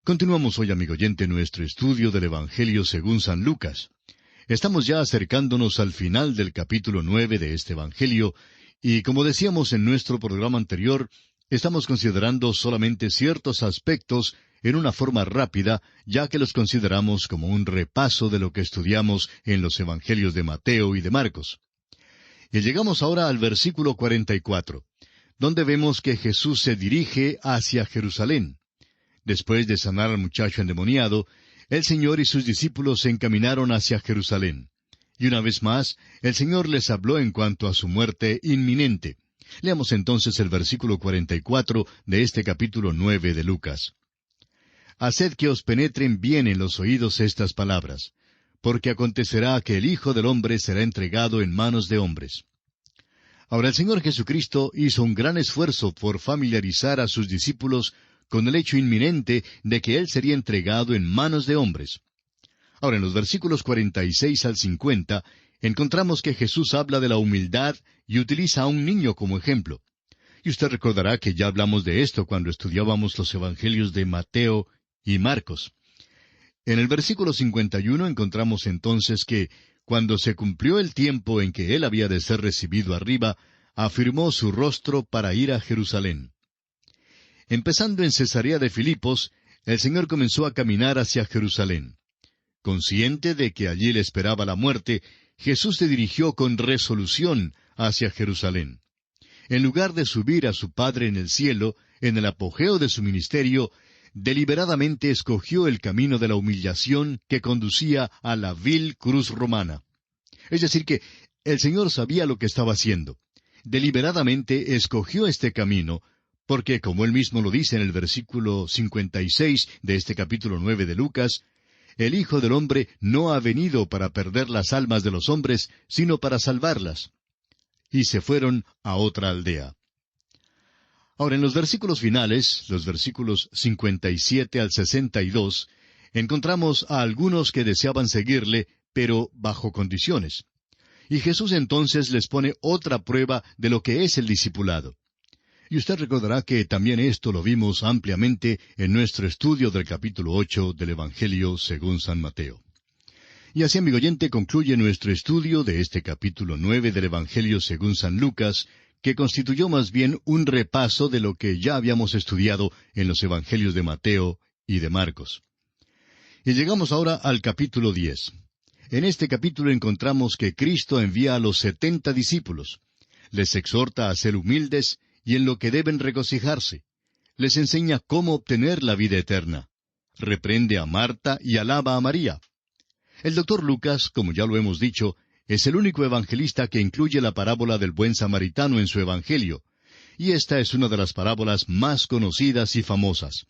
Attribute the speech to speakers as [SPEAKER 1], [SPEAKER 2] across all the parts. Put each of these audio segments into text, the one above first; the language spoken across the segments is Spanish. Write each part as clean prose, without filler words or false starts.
[SPEAKER 1] Continuamos hoy, amigo oyente, nuestro estudio del Evangelio según San Lucas. Estamos ya acercándonos al final del capítulo 9 de este Evangelio, y como decíamos en nuestro programa anterior, estamos considerando solamente ciertos aspectos en una forma rápida, ya que los consideramos como un repaso de lo que estudiamos en los Evangelios de Mateo y de Marcos. Y llegamos ahora al versículo 44, donde vemos que Jesús se dirige hacia Jerusalén. Después de sanar al muchacho endemoniado, el Señor y sus discípulos se encaminaron hacia Jerusalén. Y una vez más, el Señor les habló en cuanto a su muerte inminente. Leamos entonces el versículo 44 de este capítulo 9 de Lucas. Haced que os penetren bien en los oídos estas palabras, porque acontecerá que el Hijo del Hombre será entregado en manos de hombres. Ahora el Señor Jesucristo hizo un gran esfuerzo por familiarizar a sus discípulos con el hecho inminente de que Él sería entregado en manos de hombres. Ahora, en los versículos 46 al 50, encontramos que Jesús habla de la humildad y utiliza a un niño como ejemplo. Y usted recordará que ya hablamos de esto cuando estudiábamos los Evangelios de Mateo y Marcos. En el versículo 51 encontramos entonces que, cuando se cumplió el tiempo en que Él había de ser recibido arriba, afirmó su rostro para ir a Jerusalén. Empezando en Cesarea de Filipos, el Señor comenzó a caminar hacia Jerusalén. Consciente de que allí le esperaba la muerte, Jesús se dirigió con resolución hacia Jerusalén. En lugar de subir a su Padre en el cielo, en el apogeo de su ministerio, deliberadamente escogió el camino de la humillación que conducía a la vil cruz romana. Es decir, que el Señor sabía lo que estaba haciendo. Deliberadamente escogió este camino, porque, como Él mismo lo dice en el versículo 56 de este capítulo 9 de Lucas, el Hijo del Hombre no ha venido para perder las almas de los hombres, sino para salvarlas. Y se fueron a otra aldea. Ahora, en los versículos finales, los versículos 57 al 62, encontramos a algunos que deseaban seguirle, pero bajo condiciones. Y Jesús entonces les pone otra prueba de lo que es el discipulado. Y usted recordará que también esto lo vimos ampliamente en nuestro estudio del capítulo 8 del Evangelio según San Mateo. Y así, amigo oyente, concluye nuestro estudio de este capítulo 9 del Evangelio según San Lucas, que constituyó más bien un repaso de lo que ya habíamos estudiado en los Evangelios de Mateo y de Marcos. Y llegamos ahora al capítulo 10. En este capítulo encontramos que Cristo envía a los 70 discípulos. Les exhorta a ser humildes y en lo que deben regocijarse. Les enseña cómo obtener la vida eterna. Reprende a Marta y alaba a María. El doctor Lucas, como ya lo hemos dicho, es el único evangelista que incluye la parábola del buen samaritano en su evangelio, y esta es una de las parábolas más conocidas y famosas.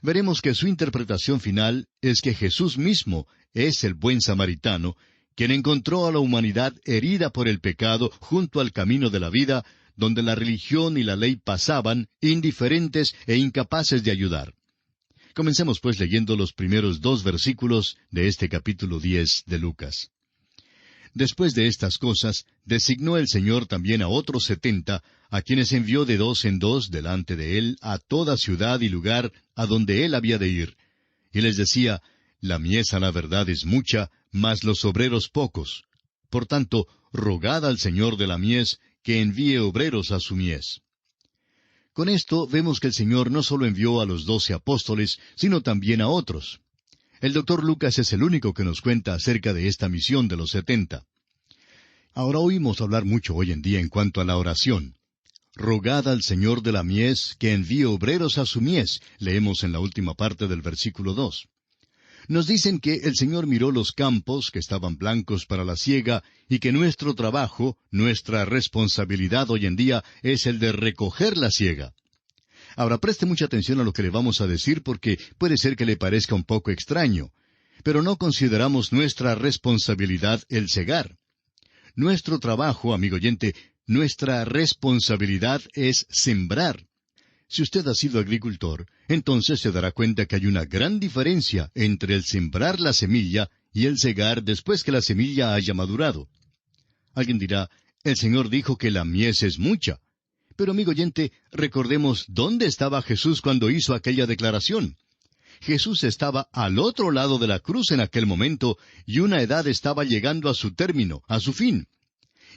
[SPEAKER 1] Veremos que su interpretación final es que Jesús mismo es el buen samaritano, quien encontró a la humanidad herida por el pecado junto al camino de la vida, donde la religión y la ley pasaban, indiferentes e incapaces de ayudar. Comencemos pues leyendo los primeros 2 versículos de este capítulo 10 de Lucas. Después de estas cosas, designó el Señor también a otros 70, a quienes envió de 2 en 2 delante de Él a toda ciudad y lugar a donde Él había de ir. Y les decía, la mies a la verdad es mucha, mas los obreros pocos. Por tanto, rogad al Señor de la mies, que envíe obreros a su mies. Con esto vemos que el Señor no solo envió a los 12 apóstoles, sino también a otros. El doctor Lucas es el único que nos cuenta acerca de esta misión de los 70. Ahora oímos hablar mucho hoy en día en cuanto a la oración. Rogad al Señor de la mies que envíe obreros a su mies, leemos en la última parte del versículo 2. Nos dicen que el Señor miró los campos que estaban blancos para la siega y que nuestro trabajo, nuestra responsabilidad hoy en día es el de recoger la siega. Ahora preste mucha atención a lo que le vamos a decir porque puede ser que le parezca un poco extraño, pero no consideramos nuestra responsabilidad el segar. Nuestro trabajo, amigo oyente, nuestra responsabilidad es sembrar. Si usted ha sido agricultor, entonces se dará cuenta que hay una gran diferencia entre el sembrar la semilla y el segar después que la semilla haya madurado. Alguien dirá, el Señor dijo que la mies es mucha. Pero, amigo oyente, recordemos dónde estaba Jesús cuando hizo aquella declaración. Jesús estaba al otro lado de la cruz en aquel momento, y una edad estaba llegando a su término, a su fin.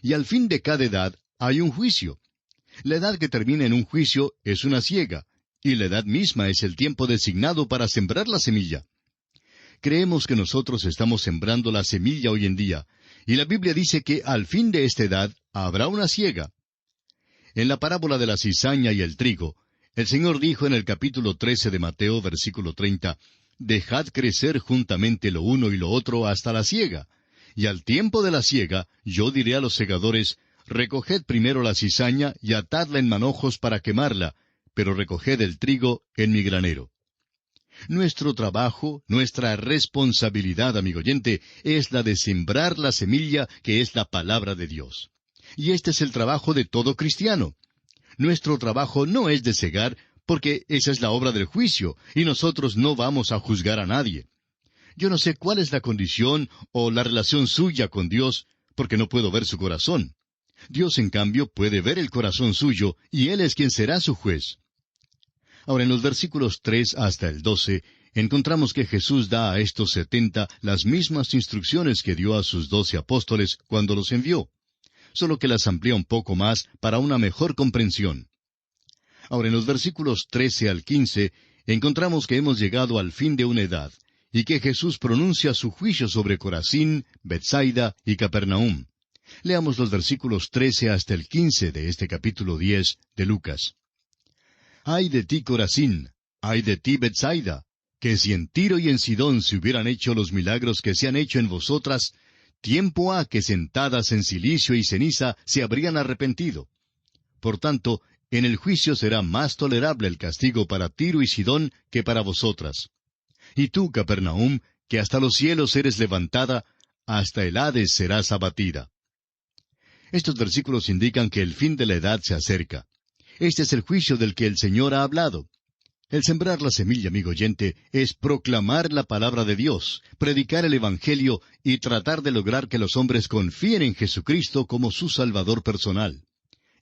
[SPEAKER 1] Y al fin de cada edad hay un juicio. La edad que termina en un juicio es una siega, y la edad misma es el tiempo designado para sembrar la semilla. Creemos que nosotros estamos sembrando la semilla hoy en día, y la Biblia dice que al fin de esta edad habrá una siega. En la parábola de la cizaña y el trigo, el Señor dijo en el capítulo 13 de Mateo, versículo 30, «Dejad crecer juntamente lo uno y lo otro hasta la siega. Y al tiempo de la siega, yo diré a los segadores, recoged primero la cizaña y atadla en manojos para quemarla, pero recoged el trigo en mi granero». Nuestro trabajo, nuestra responsabilidad, amigo oyente, es la de sembrar la semilla que es la palabra de Dios. Y este es el trabajo de todo cristiano. Nuestro trabajo no es de cegar, porque esa es la obra del juicio, y nosotros no vamos a juzgar a nadie. Yo no sé cuál es la condición o la relación suya con Dios, porque no puedo ver su corazón. Dios, en cambio, puede ver el corazón suyo, y Él es quien será su juez. Ahora, en los versículos 3 hasta el 12, encontramos que Jesús da a estos 70 las mismas instrucciones que dio a sus 12 apóstoles cuando los envió, solo que las amplía un poco más para una mejor comprensión. Ahora, en los versículos 13 al 15, encontramos que hemos llegado al fin de una edad, y que Jesús pronuncia su juicio sobre Corazín, Betsaida y Capernaum. Leamos los versículos 13 hasta el 15 de este capítulo 10 de Lucas. «Ay de ti, Corazín, ay de ti, Betsaida, que si en Tiro y en Sidón se hubieran hecho los milagros que se han hecho en vosotras, tiempo ha que sentadas en cilicio y ceniza se habrían arrepentido. Por tanto, en el juicio será más tolerable el castigo para Tiro y Sidón que para vosotras. Y tú, Capernaum, que hasta los cielos eres levantada, hasta el Hades serás abatida». Estos versículos indican que el fin de la edad se acerca. Este es el juicio del que el Señor ha hablado. El sembrar la semilla, amigo oyente, es proclamar la palabra de Dios, predicar el Evangelio y tratar de lograr que los hombres confíen en Jesucristo como su Salvador personal.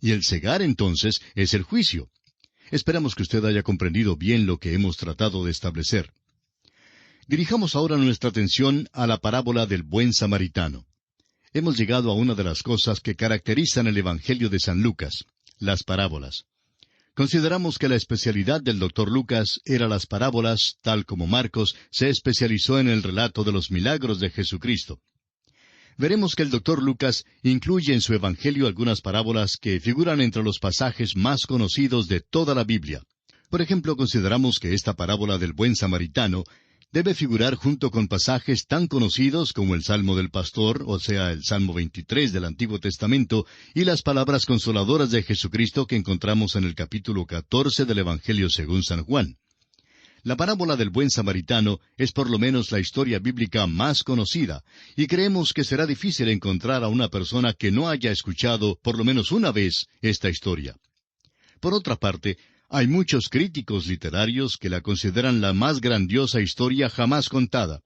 [SPEAKER 1] Y el cegar, entonces, es el juicio. Esperamos que usted haya comprendido bien lo que hemos tratado de establecer. Dirijamos ahora nuestra atención a la parábola del buen samaritano. Hemos llegado a una de las cosas que caracterizan el Evangelio de San Lucas, las parábolas. Consideramos que la especialidad del Dr. Lucas era las parábolas, tal como Marcos se especializó en el relato de los milagros de Jesucristo. Veremos que el Dr. Lucas incluye en su Evangelio algunas parábolas que figuran entre los pasajes más conocidos de toda la Biblia. Por ejemplo, consideramos que esta parábola del buen samaritano debe figurar junto con pasajes tan conocidos como el Salmo del Pastor, o sea, el Salmo 23 del Antiguo Testamento, y las palabras consoladoras de Jesucristo que encontramos en el capítulo 14 del Evangelio según San Juan. La parábola del buen samaritano es por lo menos la historia bíblica más conocida, y creemos que será difícil encontrar a una persona que no haya escuchado por lo menos una vez esta historia. Por otra parte, hay muchos críticos literarios que la consideran la más grandiosa historia jamás contada.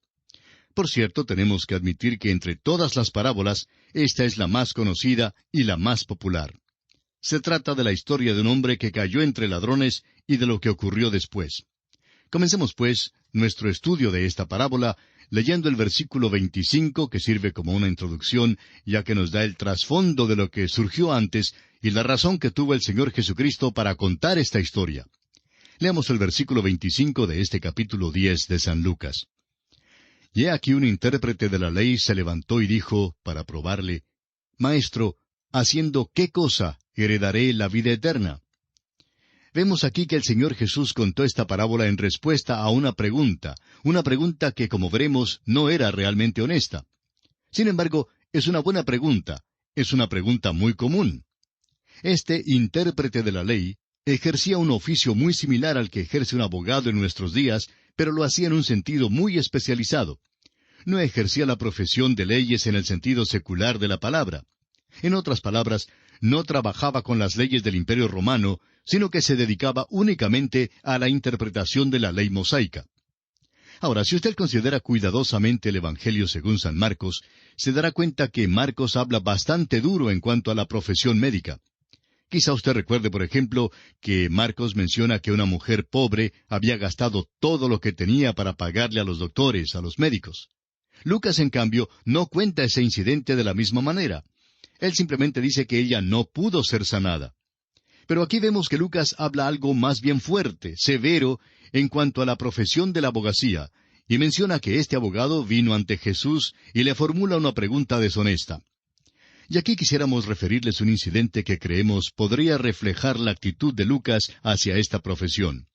[SPEAKER 1] Por cierto, tenemos que admitir que entre todas las parábolas, esta es la más conocida y la más popular. Se trata de la historia de un hombre que cayó entre ladrones y de lo que ocurrió después. Comencemos, pues, nuestro estudio de esta parábola leyendo el versículo 25, que sirve como una introducción, ya que nos da el trasfondo de lo que surgió antes y la razón que tuvo el Señor Jesucristo para contar esta historia. Leamos el versículo 25 de este capítulo 10 de San Lucas. Y he aquí un intérprete de la ley se levantó y dijo, para probarle, «Maestro, ¿haciendo qué cosa heredaré la vida eterna?» Vemos aquí que el Señor Jesús contó esta parábola en respuesta a una pregunta que, como veremos, no era realmente honesta. Sin embargo, es una buena pregunta, es una pregunta muy común. Este intérprete de la ley ejercía un oficio muy similar al que ejerce un abogado en nuestros días, pero lo hacía en un sentido muy especializado. No ejercía la profesión de leyes en el sentido secular de la palabra. En otras palabras, no trabajaba con las leyes del Imperio Romano, sino que se dedicaba únicamente a la interpretación de la ley mosaica. Ahora, si usted considera cuidadosamente el Evangelio según San Marcos, se dará cuenta que Marcos habla bastante duro en cuanto a la profesión médica. Quizá usted recuerde, por ejemplo, que Marcos menciona que una mujer pobre había gastado todo lo que tenía para pagarle a los doctores, a los médicos. Lucas, en cambio, no cuenta ese incidente de la misma manera. Él simplemente dice que ella no pudo ser sanada. Pero aquí vemos que Lucas habla algo más bien fuerte, severo, en cuanto a la profesión de la abogacía, y menciona que este abogado vino ante Jesús y le formula una pregunta deshonesta. Y aquí quisiéramos referirles un incidente que creemos podría reflejar la actitud de Lucas hacia esta profesión.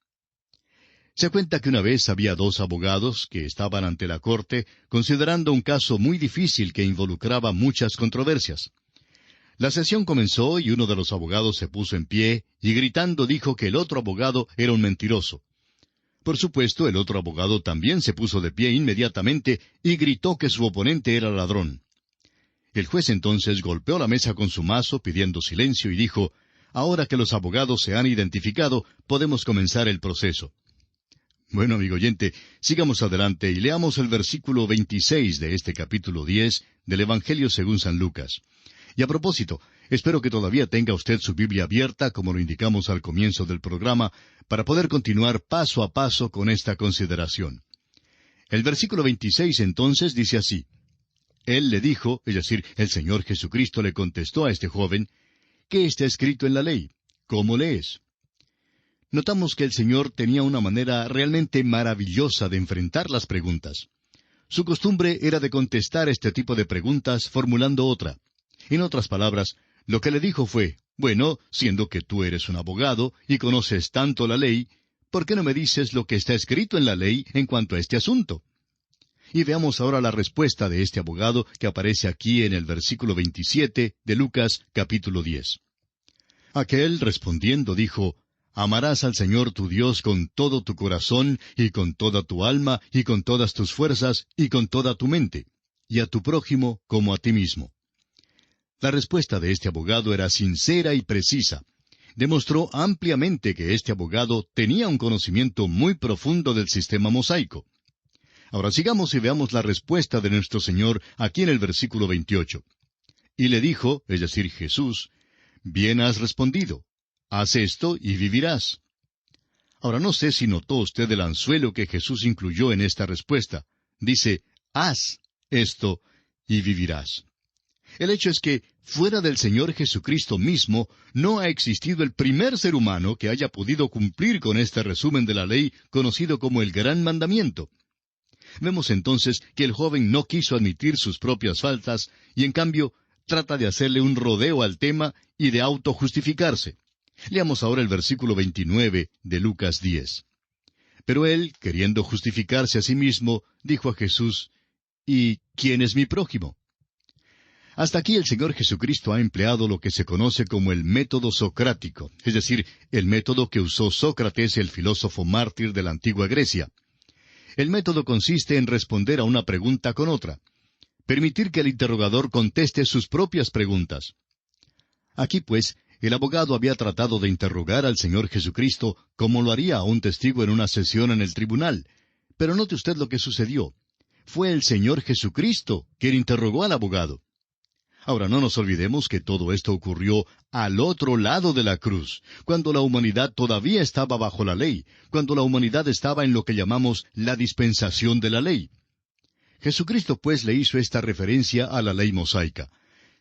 [SPEAKER 1] Se cuenta que una vez había dos abogados que estaban ante la corte considerando un caso muy difícil que involucraba muchas controversias. La sesión comenzó y uno de los abogados se puso en pie y gritando dijo que el otro abogado era un mentiroso. Por supuesto, el otro abogado también se puso de pie inmediatamente y gritó que su oponente era ladrón. El juez entonces golpeó la mesa con su mazo pidiendo silencio y dijo, «Ahora que los abogados se han identificado, podemos comenzar el proceso». Bueno, amigo oyente, sigamos adelante y leamos el versículo 26 de este capítulo 10 del Evangelio según San Lucas. Y a propósito, espero que todavía tenga usted su Biblia abierta, como lo indicamos al comienzo del programa, para poder continuar paso a paso con esta consideración. El versículo 26 entonces dice así, Él le dijo, es decir, el Señor Jesucristo le contestó a este joven, ¿qué está escrito en la ley? ¿Cómo lees? Notamos que el Señor tenía una manera realmente maravillosa de enfrentar las preguntas. Su costumbre era de contestar este tipo de preguntas formulando otra. En otras palabras, lo que le dijo fue, bueno, siendo que tú eres un abogado y conoces tanto la ley, ¿por qué no me dices lo que está escrito en la ley en cuanto a este asunto? Y veamos ahora la respuesta de este abogado que aparece aquí en el versículo 27 de Lucas capítulo 10. Aquel respondiendo dijo, Amarás al Señor tu Dios con todo tu corazón, y con toda tu alma, y con todas tus fuerzas, y con toda tu mente, y a tu prójimo como a ti mismo. La respuesta de este abogado era sincera y precisa. Demostró ampliamente que este abogado tenía un conocimiento muy profundo del sistema mosaico. Ahora sigamos y veamos la respuesta de nuestro Señor aquí en el versículo 28. Y le dijo, es decir, Jesús, Bien has respondido. Haz esto y vivirás. Ahora no sé si notó usted el anzuelo que Jesús incluyó en esta respuesta. Dice, haz esto y vivirás. El hecho es que, fuera del Señor Jesucristo mismo, no ha existido el primer ser humano que haya podido cumplir con este resumen de la ley conocido como el Gran Mandamiento. Vemos entonces que el joven no quiso admitir sus propias faltas y en cambio trata de hacerle un rodeo al tema y de autojustificarse. Leamos ahora el versículo 29 de Lucas 10. Pero él, queriendo justificarse a sí mismo, dijo a Jesús, ¿Y quién es mi prójimo? Hasta aquí el Señor Jesucristo ha empleado lo que se conoce como el método socrático, es decir, el método que usó Sócrates, el filósofo mártir de la antigua Grecia. El método consiste en responder a una pregunta con otra, permitir que el interrogador conteste sus propias preguntas. Aquí, pues, el abogado había tratado de interrogar al Señor Jesucristo como lo haría a un testigo en una sesión en el tribunal. Pero note usted lo que sucedió. Fue el Señor Jesucristo quien interrogó al abogado. Ahora no nos olvidemos que todo esto ocurrió al otro lado de la cruz, cuando la humanidad todavía estaba bajo la ley, cuando la humanidad estaba en lo que llamamos la dispensación de la ley. Jesucristo pues le hizo esta referencia a la ley mosaica.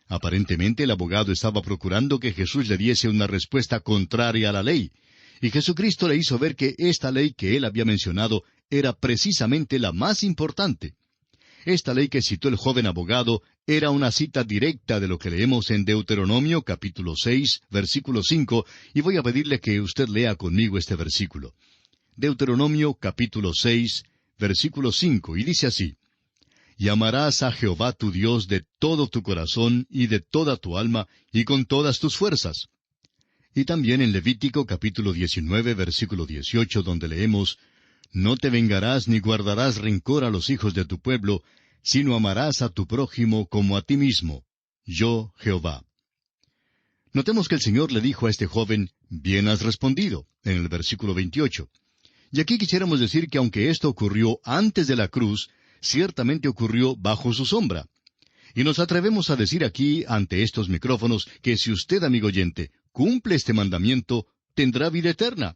[SPEAKER 1] Aparentemente el abogado estaba procurando que Jesús le diese una respuesta contraria a la ley, y Jesucristo le hizo ver que esta ley que él había mencionado era precisamente la más importante. Esta ley que citó el joven abogado era una cita directa de lo que leemos en Deuteronomio capítulo 6, versículo 5, y voy a pedirle que usted lea conmigo este versículo. Deuteronomio capítulo 6, versículo 5, y dice así, Y amarás a Jehová tu Dios de todo tu corazón y de toda tu alma y con todas tus fuerzas. Y también en Levítico capítulo 19, versículo 18, donde leemos, No te vengarás ni guardarás rencor a los hijos de tu pueblo, sino amarás a tu prójimo como a ti mismo. Yo, Jehová. Notemos que el Señor le dijo a este joven, Bien has respondido, en el versículo 28. Y aquí quisiéramos decir que aunque esto ocurrió antes de la cruz, ciertamente ocurrió bajo su sombra. Y nos atrevemos a decir aquí, ante estos micrófonos, que si usted, amigo oyente, cumple este mandamiento, tendrá vida eterna.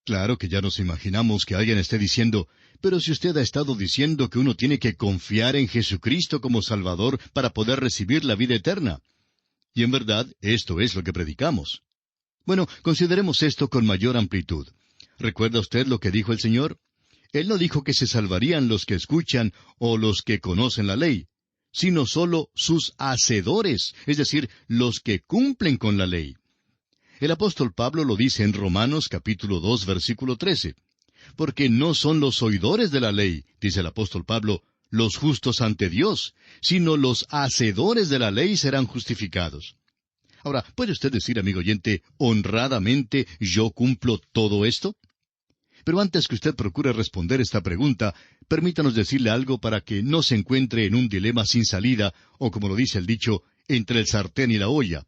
[SPEAKER 1] Claro que ya nos imaginamos que alguien esté diciendo, pero si usted ha estado diciendo que uno tiene que confiar en Jesucristo como Salvador para poder recibir la vida eterna. Y en verdad, esto es lo que predicamos. Bueno, consideremos esto con mayor amplitud. ¿Recuerda usted lo que dijo el Señor? Él no dijo que se salvarían los que escuchan o los que conocen la ley, sino solo sus hacedores, es decir, los que cumplen con la ley. El apóstol Pablo lo dice en Romanos capítulo 2, versículo 13. Porque no son los oidores de la ley, dice el apóstol Pablo, los justos ante Dios, sino los hacedores de la ley serán justificados. Ahora, ¿puede usted decir, amigo oyente, honradamente yo cumplo todo esto? Pero antes que usted procure responder esta pregunta, permítanos decirle algo para que no se encuentre en un dilema sin salida, o como lo dice el dicho, entre el sartén y la olla.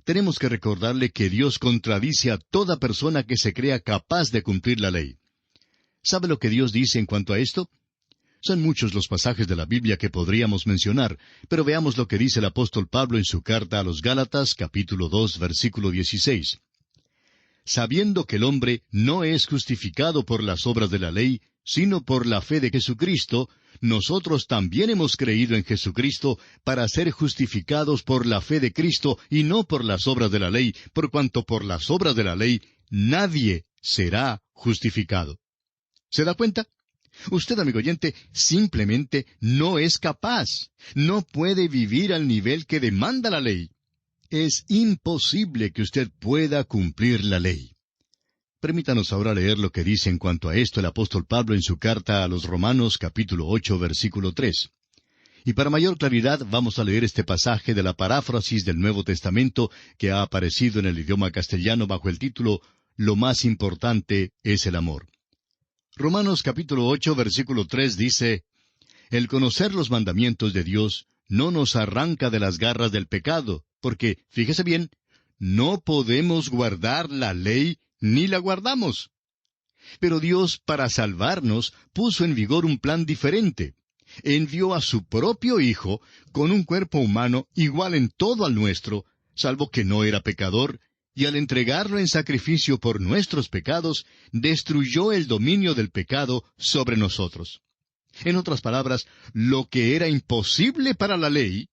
[SPEAKER 1] Tenemos que recordarle que Dios contradice a toda persona que se crea capaz de cumplir la ley. ¿Sabe lo que Dios dice en cuanto a esto? Son muchos los pasajes de la Biblia que podríamos mencionar, pero veamos lo que dice el apóstol Pablo en su carta a los Gálatas, capítulo 2, versículo 16. Sabiendo que el hombre no es justificado por las obras de la ley, sino por la fe de Jesucristo, nosotros también hemos creído en Jesucristo para ser justificados por la fe de Cristo y no por las obras de la ley, por cuanto por las obras de la ley nadie será justificado. ¿Se da cuenta? Usted, amigo oyente, simplemente no es capaz. No puede vivir al nivel que demanda la ley. Es imposible que usted pueda cumplir la ley. Permítanos ahora leer lo que dice en cuanto a esto el apóstol Pablo en su carta a los Romanos capítulo 8, versículo 3. Y para mayor claridad vamos a leer este pasaje de la paráfrasis del Nuevo Testamento que ha aparecido en el idioma castellano bajo el título Lo más importante es el amor. Romanos capítulo 8, versículo 3 dice, El conocer los mandamientos de Dios no nos arranca de las garras del pecado, porque, fíjese bien, no podemos guardar la ley ni la guardamos. Pero Dios, para salvarnos, puso en vigor un plan diferente. Envió a su propio Hijo, con un cuerpo humano igual en todo al nuestro, salvo que no era pecador, y al entregarlo en sacrificio por nuestros pecados, destruyó el dominio del pecado sobre nosotros. En otras palabras, lo que era imposible para la ley,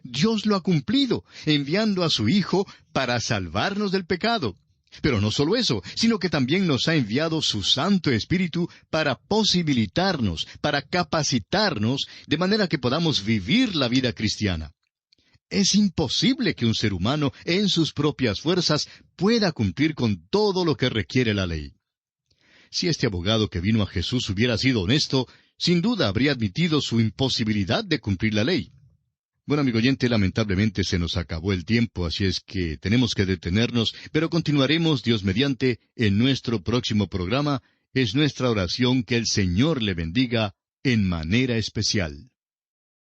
[SPEAKER 1] Dios lo ha cumplido, enviando a su Hijo para salvarnos del pecado. Pero no solo eso, sino que también nos ha enviado su Santo Espíritu para posibilitarnos, para capacitarnos, de manera que podamos vivir la vida cristiana. Es imposible que un ser humano, en sus propias fuerzas, pueda cumplir con todo lo que requiere la ley. Si este abogado que vino a Jesús hubiera sido honesto, sin duda habría admitido su imposibilidad de cumplir la ley. Bueno, amigo oyente, lamentablemente se nos acabó el tiempo, así es que tenemos que detenernos, pero continuaremos, Dios mediante, en nuestro próximo programa. Es nuestra oración que el Señor le bendiga en manera especial.